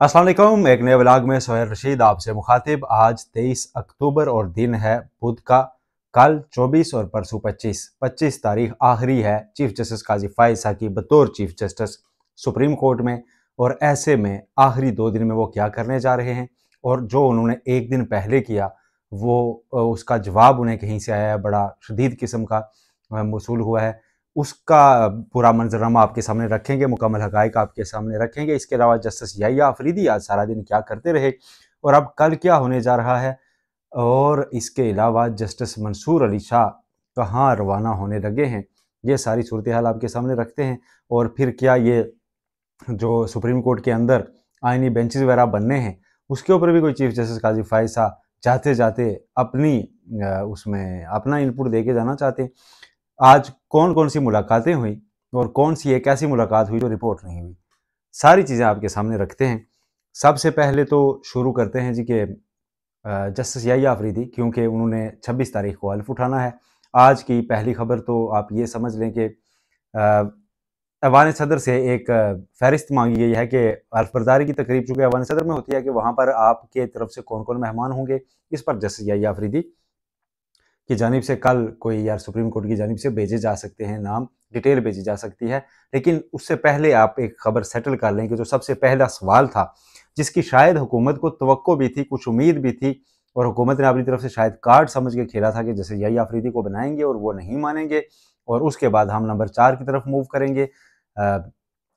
अस्सलाम वालेकुम। एक नए व्लॉग में सोहेल रशीद आपसे मुखातिब। आज 23 अक्टूबर और दिन है बुध का। कल 24 और परसों 25 तारीख आखिरी है चीफ जस्टिस काजी फायद साहब की बतौर चीफ जस्टिस सुप्रीम कोर्ट में। और ऐसे में आखिरी 2 दिन में वो क्या करने जा रहे हैं और जो उन्होंने एक दिन पहले किया वो उसका जवाब उन्हें कहीं से आया है, बड़ा शदीद किस्म का मौसूल हुआ है। उसका पूरा मंजरमा आपके सामने रखेंगे, मुकम्मल हक़ाइक़ आपके सामने रखेंगे। इसके अलावा जस्टिस याहिया अफरीदी आज सारा दिन क्या करते रहे और अब कल क्या होने जा रहा है, और इसके अलावा जस्टिस मंसूर अली शाह कहाँ रवाना होने लगे हैं, ये सारी सूरत हाल आपके सामने रखते हैं। और फिर क्या ये जो सुप्रीम कोर्ट के अंदर आइनी बेंचेस वगैरह बनने हैं उसके ऊपर भी कोई चीफ जस्टिस काजी फायद साहब जाते जाते अपनी उसमें अपना इनपुट दे के जाना चाहते हैं। आज कौन कौन सी मुलाकातें हुई और कौन सी एक ऐसी मुलाकात हुई जो रिपोर्ट नहीं हुई, सारी चीज़ें आपके सामने रखते हैं। सबसे पहले तो शुरू करते हैं जी के जस्टिस याहिया अफरीदी, क्योंकि उन्होंने 26 तारीख को हल्फ उठाना है। आज की पहली खबर तो आप ये समझ लें कि ऐवान सदर से एक फहरिस्त मांगी गई है कि हल्फ बर्दारी की तकरीब चूँकि ऐवान सदर में होती है कि वहाँ पर आपके तरफ से कौन कौन मेहमान होंगे, इस पर जस्टिस याहिया अफरीदी की जानिब से कल कोई यार सुप्रीम कोर्ट की जानिब से भेजे जा सकते हैं, नाम डिटेल भेजी जा सकती है। लेकिन उससे पहले आप एक खबर सेटल कर लें कि जो सबसे पहला सवाल था, जिसकी शायद हुकूमत को तवक्को भी थी, कुछ उम्मीद भी थी, और हुकूमत ने अपनी तरफ से शायद कार्ड समझ के खेला था कि जैसे याहिया अफरीदी को बनाएंगे और वो नहीं मानेंगे और उसके बाद हम नंबर 4 की तरफ मूव करेंगे।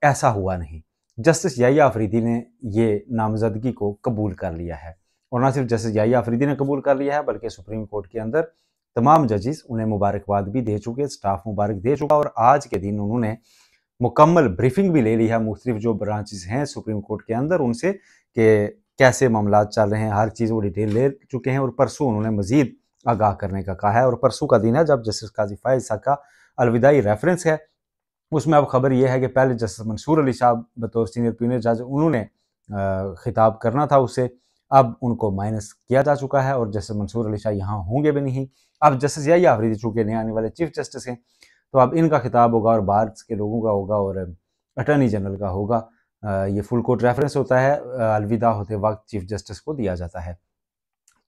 ऐसा हुआ नहीं। जस्टिस याहिया अफरीदी ने ये नामजदगी को कबूल कर लिया है, और ना सिर्फ जस्टिस याहिया अफरीदी ने कबूल कर लिया है बल्कि सुप्रीम कोर्ट के अंदर तमाम जजेस उन्हें मुबारकबाद भी दे चुके, स्टाफ मुबारक दे चुका, और आज के दिन उन्होंने मुकम्मल ब्रीफिंग भी ले ली है मुख्तलिफ जो ब्रांचेस हैं सुप्रीम कोर्ट के अंदर उनसे कि कैसे मामला चल रहे हैं, हर चीज़ वो डिटेल ले चुके हैं। और परसों उन्होंने मजीद आगाह करने का कहा है, और परसों का दिन है जब जस्टिस काजी फायद साहब का अलविदाई रेफरेंस है। उसमें अब खबर यह है कि पहले जस्टिस मंसूर अली साहब बतौर सीनियर पीनल जज उन्होंने खिताब करना था उसे, अब उनको माइनस किया जा चुका है और जस्टिस मंसूर अली शाह यहाँ होंगे भी नहीं। अब जस्टिस याहिया अफरीदी चूँकि नए आने वाले चीफ जस्टिस हैं, तो अब इनका खिताब होगा और बार के लोगों का होगा और अटर्नी जनरल का होगा। ये फुल कोर्ट रेफरेंस होता है, अलविदा होते वक्त चीफ जस्टिस को दिया जाता है।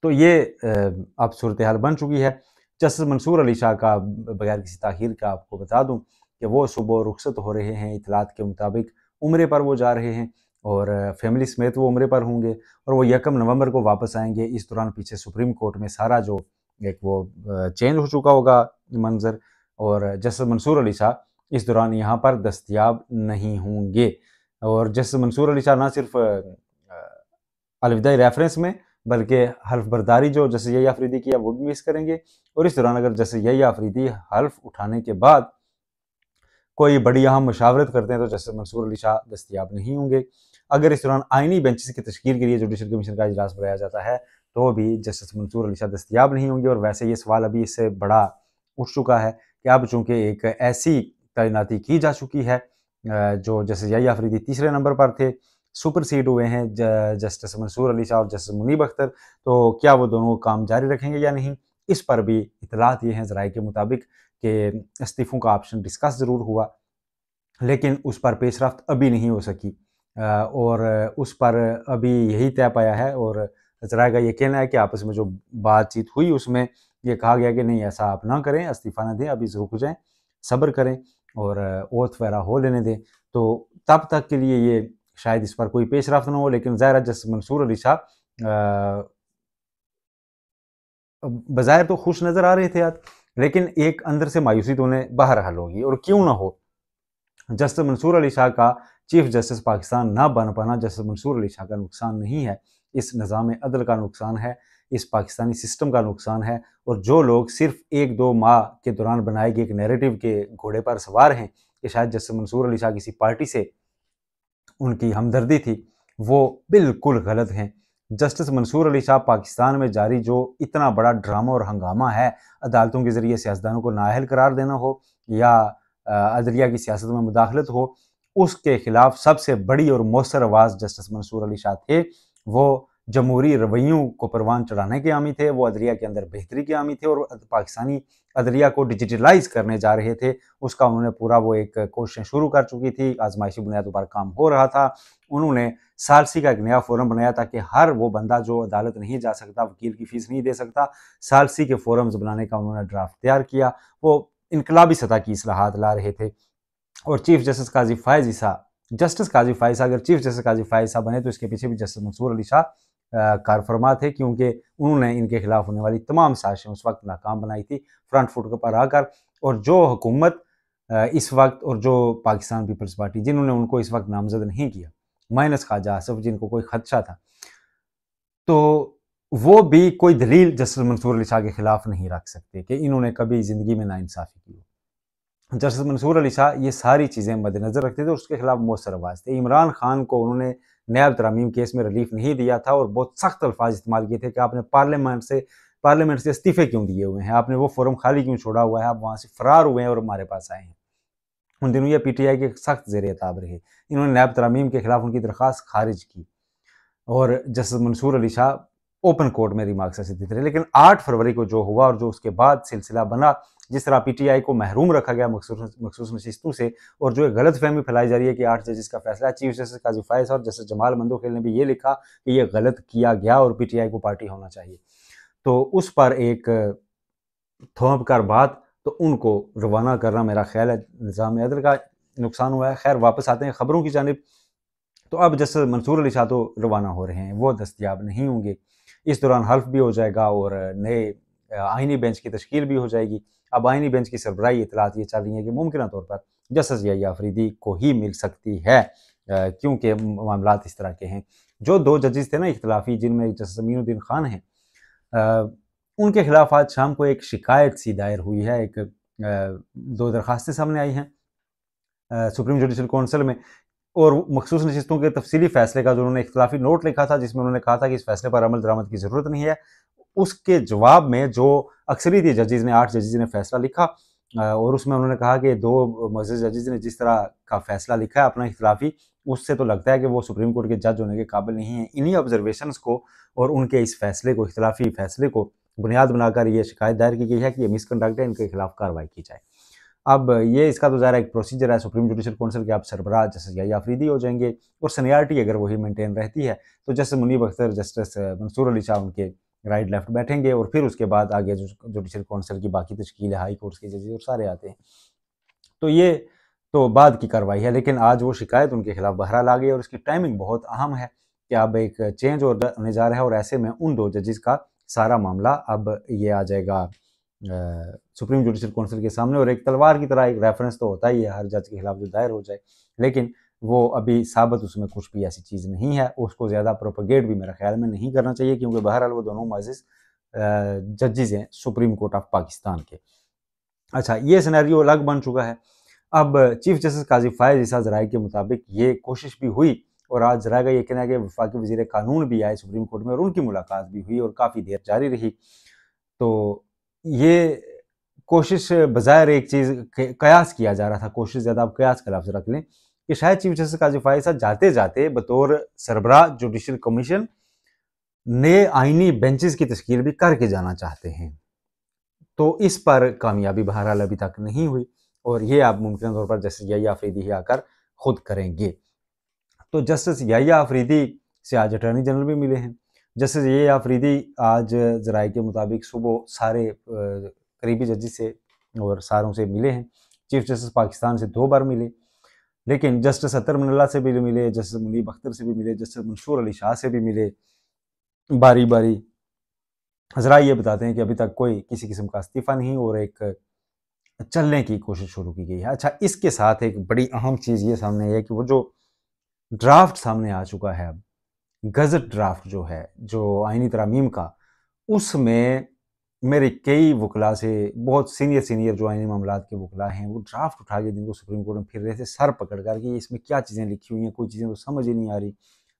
तो ये अब सूरत हाल बन चुकी है। जस्टिस मंसूर अली शाह का बगैर किसी ताख़ीर का आपको बता दूँ कि वो सुबह रुखसत हो रहे हैं, इतलात के मुताबिक उम्रे पर वो जा रहे हैं और फैमिली समेत वो उम्रे पर होंगे और वो 1 नवंबर को वापस आएंगे। इस दौरान पीछे सुप्रीम कोर्ट में सारा जो एक वो चेंज हो चुका होगा मंजर, और जस्टिस मंसूर अली शाह इस दौरान यहाँ पर दस्तयाब नहीं होंगे। और जस्टिस मंसूर अली शाह ना सिर्फ अलविदाई रेफरेंस में बल्कि हल्फ बर्दारी जो जस्टिस याहिया अफरीदी किया वो भी मिस करेंगे। और इस दौरान अगर जस्टिस याहिया अफरीदी हल्फ उठाने के बाद कोई बड़ी अहम मशावरत करते हैं तो जस्टिस मंसूर अली शाह दस्तयाब नहीं होंगे। अगर इस दौरान आइनी बेंचेस की तश्कील के लिए जुडिशल कमीशन का इजलास बुलाया जाता है तो भी जस्टिस मंसूर अली शाह दस्तयाब नहीं होंगे। और वैसे ये सवाल अभी इससे बड़ा उठ चुका है कि अब चूँकि एक ऐसी तैनाती की जा चुकी है जो जस्टिस याहिया अफरीदी तीसरे नंबर पर थे, सुपर सीड हुए हैं जस्टिस मंसूर अली शाह और जस्टिस मुनीब अख्तर, तो क्या वो दोनों काम जारी रखेंगे या नहीं, इस पर भी इतलात ये हैं ज़राए के मुताबिक कि इस्तीफ़ों का ऑप्शन डिस्कस ज़रूर हुआ लेकिन उस पर पेशरफ्त अभी नहीं हो सकी। और उस पर अभी यही तय पाया है और ज़राए का ये कहना है कि आपस में जो बातचीत हुई उसमें ये कहा गया कि नहीं ऐसा आप ना करें, इस्तीफ़ा ना दें, अभी रुक जाएँ, सब्र करें और ओथ वगैरह हो लेने दें। तो तब तक के लिए ये शायद इस पर कोई पेशरफ्त ना हो, लेकिन ज़ाहिर है जस्टिस मंसूर अली शाह बज़ाहिर तो खुश नज़र आ रहे थे आज, लेकिन एक अंदर से मायूसी तो उन्हें बहरहाल होगी, और क्यों ना हो। जस्टिस मंसूर अली शाह का चीफ जस्टिस पाकिस्तान ना बन पाना जस्टिस मंसूर अली शाह का नुकसान नहीं है, इस निज़ाम अदल का नुकसान है, इस पाकिस्तानी सिस्टम का नुकसान है। और जो लोग सिर्फ 1-2 माह के दौरान बनाए गए एक नैरेटिव के घोड़े पर सवार हैं कि शायद जस्टिस मंसूर अली शाह किसी पार्टी से उनकी हमदर्दी थी, वो बिल्कुल गलत हैं। जस्टिस मंसूर अली शाह पाकिस्तान में जारी जो इतना बड़ा ड्रामा और हंगामा है, अदालतों के ज़रिए सियासतदानों को नाअहल करार देना हो या अदलिया की सियासत में मुदाखलत हो, उसके खिलाफ सबसे बड़ी और मौसर आवाज़ जस्टिस मंसूर अली शाह थे। वो जमहूरी रवैयों को परवान चढ़ाने के आमी थे, वो अदलिया के अंदर बेहतरी के आमी थे और पाकिस्तानी अदलिया को डिजिटलाइज करने जा रहे थे। उसका उन्होंने पूरा वो एक कोशिशें शुरू कर चुकी थी, आजमाइशी बुनियादों पर काम हो रहा था। उन्होंने सालसी का एक नया फोरम बनाया ताकि हर वो बंदा जो अदालत नहीं जा सकता, वकील की फीस नहीं दे सकता, सालसी के फोरम्स बनाने का उन्होंने ड्राफ्ट तैयार किया। वो इनकलाबी सतह की इस्लाहात ला रहे थे। और चीफ जस्टिस काजी फायज ईसा, जस्टिस काजी फायज ईसा अगर चीफ जस्टिस काजी फायज ईसा बने तो इसके पीछे भी जस्टिस मंसूर अली शाह कारफरमा थे, क्योंकि उन्होंने इनके खिलाफ होने वाली तमाम साजिशें उस वक्त नाकाम बनाई थी फ्रंट फुट पर आकर। और जो हुकूमत इस वक्त और जो पाकिस्तान पीपल्स पार्टी जिन्होंने उनको इस वक्त नामजद नहीं किया, माइनस ख्वाजा आसिफ जिनको कोई खदशा था, तो वो भी कोई दलील जस्टिस मंसूर अली शाह के खिलाफ नहीं रख सकते कि इन्होंने कभी ज़िंदगी में नाइंसाफ़ी की। जस्टिस मंसूर अली शाह ये सारी चीज़ें मद्देनज़र रखते थे और उसके खिलाफ मौसर आवाज़ थे। इमरान खान को उन्होंने नैब तरामीम केस में रिलीफ नहीं दिया था और बहुत सख्त अल्फाज इस्तेमाल किए थे कि आपने पार्लियामेंट से इस्तीफ़े क्यों दिए हुए हैं, आपने वो फोरम खाली क्यों छोड़ा हुआ है, आप वहाँ से फ़रार हुए हैं और हमारे पास आए हैं। उन दिनों ये PTI के सख्त ज़ेर ताब रहे। इन्होंने नैब तरामीम के खिलाफ उनकी दरख्वास्त खारिज की और justice Mansoor Ali Shah open court में रिमार्क्स ऐसे देते रहे। लेकिन 8 फरवरी को जो हुआ और जो उसके बाद सिलसिला बना, जिस तरह PTI को महरूम रखा गया मखसूस नशिस्तों से, और जो एक गलत फहमी फैलाई जा रही है कि 8 जजेस का फैसला, चीफ जस्टिस काजी फायज और जस्टिस जमाल मंदोखेल ने भी ये लिखा कि ये गलत किया गया और PTI को पार्टी होना चाहिए। तो उस पर एक थोप कर बात तो उनको रवाना करना, मेरा ख्याल है निज़ाम अदल का नुकसान हुआ है। खैर वापस आते हैं खबरों की जानिब। तो अब जस्टिस मंसूर अली शाह तो रवाना हो रहे हैं, वो दस्तयाब नहीं होंगे। इस दौरान हल्फ भी हो जाएगा और नए आइनी बेंच की तश्कील भी हो जाएगी। अब आइनी बेंच की सरबराही इतलात ये चल रही है कि मुमकिन तौर पर जस्टिस यहिया अफरीदी को ही मिल सकती है, क्योंकि मामलात इस तरह के हैं। जो 2 जजेस थे ना इख्तलाफी, जिनमें जस्टिस अमीनुद्दीन खान हैं, उनके खिलाफ आज शाम को एक शिकायत सी दायर हुई है। 2 दरखास्तें सामने आई हैं सुप्रीम जुडिशल काउंसिल में, और मखसूस नशिस्तों के तफसीली फैसले का जो उन्होंने इख्तलाफी नोट लिखा था, जिसमें उन्होंने कहा था कि इस फैसले पर अमल दरामद की ज़रूरत नहीं है, उसके जवाब में जो अक्सरियती जजेस ने 8 जजेस ने फैसला लिखा और उसमें उन्होंने कहा कि 2 मुअज़्ज़ज़ जजेस ने जिस तरह का फैसला लिखा है अपना इख्तलाफी, उससे तो लगता है कि वो सुप्रीम कोर्ट के जज होने के काबिल नहीं है। इन्हीं ऑब्जर्वेशंस को और उनके इस फैसले को, इख्तलाफी फैसले को बुनियाद बनाकर ये शिकायत दायर की गई है कि ये मिसकंडक्ट है, इनके खिलाफ कार्रवाई की जाए। अब ये इसका तो ज़ाहिर एक प्रोसीजर है, सुप्रीम जुडिशल काउंसिल के आप सरबराह जस्टिस यहिया अफरीदी हो जाएंगे और सीनियरिटी अगर वही मेंटेन रहती है तो जस्टिस मुनीब अख्तर, जस्टिस मंसूर अली शाह उनके राइट लेफ्ट बैठेंगे और फिर उसके बाद आगे जो जुडिशल काउंसिल की बाकी तश्कील है, हाई कोर्ट्स के जजेस और सारे आते हैं। तो ये तो बाद की कार्रवाई है, लेकिन आज वो शिकायत उनके खिलाफ बहरहाल आ गई और इसकी टाइमिंग बहुत अहम है कि अब एक चेंज होने जा रहा है और ऐसे में उन 2 जजेस का सारा मामला अब ये आ जाएगा सुप्रीम जुडिशल काउंसिल के सामने। और एक तलवार की तरह एक रेफरेंस तो होता ही है हर जज के खिलाफ जो दायर हो जाए, लेकिन वो अभी साबित उसमें कुछ भी ऐसी चीज़ नहीं है। उसको ज़्यादा प्रोपगेट भी मेरे ख्याल में नहीं करना चाहिए, क्योंकि बहरहाल वो दोनों मुअज़्ज़ज़ जजेस हैं सुप्रीम कोर्ट ऑफ पाकिस्तान के। अच्छा, ये सिनेरियो अलग बन चुका है। अब चीफ जस्टिस काजी फायज ईसा ज़राए के मुताबिक ये कोशिश भी हुई और आज ज़राए का ये कहना है कि वफाकी वज़ीर कानून भी आए सुप्रीम कोर्ट में और उनकी मुलाकात भी हुई और काफ़ी देर जारी रही। तो ये कोशिश बज़ाहिर एक चीज़ कयास किया जा रहा था, कोशिश ज़्यादा आप कयास का लफ्ज़ रख लें कि शायद चीफ जस्टिस काजी फायज साहब जाते जाते बतौर सरबराह जुडिशल कमीशन नए आइनी बेंचेस की तश्कील भी करके जाना चाहते हैं। तो इस पर कामयाबी बहरहाल अभी तक नहीं हुई और ये आप मुमकिन तौर पर जस्टिस यहिया अफरीदी ही आकर खुद करेंगे। तो जस्टिस यहिया अफरीदी से आज अटॉर्नी जनरल भी मिले हैं। जस्टिस यहिया अफरीदी आज ज़राए के मुताबिक सुबह सारे करीबी जजेस से और सारों से मिले हैं। चीफ जस्टिस पाकिस्तान से 2 बार मिले, लेकिन जस्टिस अतर मिनल्ला से भी मिले, जस्टिस मुनीब अख्तर से भी मिले, जस्टिस मंसूर अली शाह से भी मिले बारी बारी। ज़रा ये बताते हैं कि अभी तक कोई किसी किस्म का इस्तीफ़ा नहीं और एक चलने की कोशिश शुरू की गई है। अच्छा, इसके साथ एक बड़ी अहम चीज़ ये सामने आई है कि वो जो ड्राफ्ट सामने आ चुका है अब, गज़ट ड्राफ्ट जो है, जो आइनी तरामीम का, उसमें मेरे कई वकला से, बहुत सीनियर जो आइनी मामलात के वकला हैं, वो ड्राफ्ट उठा के जिनको सुप्रीम कोर्ट में फिर रहे थे सर पकड़ कर कि इसमें क्या चीज़ें लिखी हुई हैं, कोई चीज़ें तो समझ ही नहीं आ रही।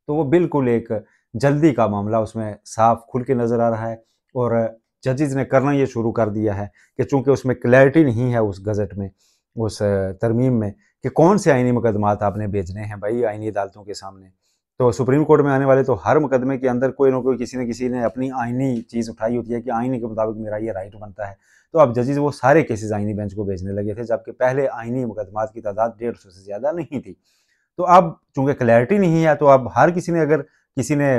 तो वो बिल्कुल एक जल्दी का मामला उसमें साफ खुल के नज़र आ रहा है और जजेस ने करना ये शुरू कर दिया है कि चूँकि उसमें क्लैरिटी नहीं है उस गज़ट में, उस तरमीम में, कि कौन से आइनी मुकदमात आपने भेजने हैं भाई आइनी अदालतों के सामने। तो सुप्रीम कोर्ट में आने वाले तो हर मुकदमे के अंदर कोई ना कोई किसी न किसी ने अपनी आईनी चीज़ उठाई होती है कि आईनी के मुताबिक मेरा ये राइट बनता है। तो अब जजेस वो सारे केसेस आईनी बेंच को भेजने लगे थे, जबकि पहले आईनी मुकदमात की तादाद 150 से ज़्यादा नहीं थी। तो अब चूंकि क्लैरिटी नहीं है, तो अब हर किसी ने, अगर किसी ने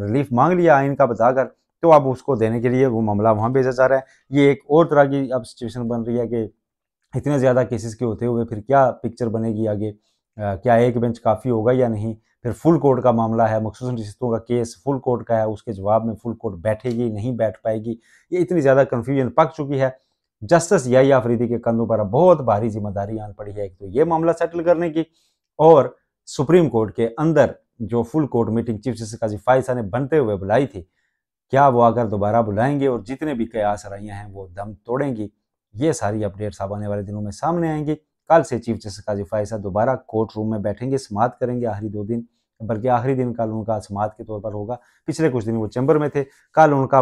रिलीफ मांग लिया आइन का बताकर, तो अब उसको देने के लिए वो मामला वहाँ भेजा जा रहा है। ये एक और तरह की अब सिचुएशन बन रही है कि इतने ज़्यादा केसेस के होते हुए फिर क्या पिक्चर बनेगी आगे, क्या एक बेंच काफ़ी होगा या नहीं। फिर फुल कोर्ट का मामला है, मखसूस रिश्तों का केस फुल कोर्ट का है, उसके जवाब में फुल कोर्ट बैठेगी नहीं बैठ पाएगी, ये इतनी ज़्यादा कन्फ्यूजन पक चुकी है। जस्टिस याहिया अफरीदी के कंधों पर अब बहुत भारी जिम्मेदारी आन पड़ी है, एक तो ये मामला सेटल करने की, और सुप्रीम कोर्ट के अंदर जो full court meeting chief justice Qazi Faez साहब ने बनते हुए बुलाई थी, क्या वो अगर दोबारा बुलाएंगे और जितने भी कयास रहियाँ हैं वो दम तोड़ेंगी। ये सारी अपडेट्स अब आने वाले दिनों में सामने आएंगी। कल से चीफ जस्टिस काजी फायद साहब दोबारा कोर्ट रूम में बैठेंगे, समाअत करेंगे आखिरी 2 दिन, बल्कि आखिरी दिन कल उनका समाअत के तौर पर होगा। पिछले कुछ दिन वो चैम्बर में थे, कल उनका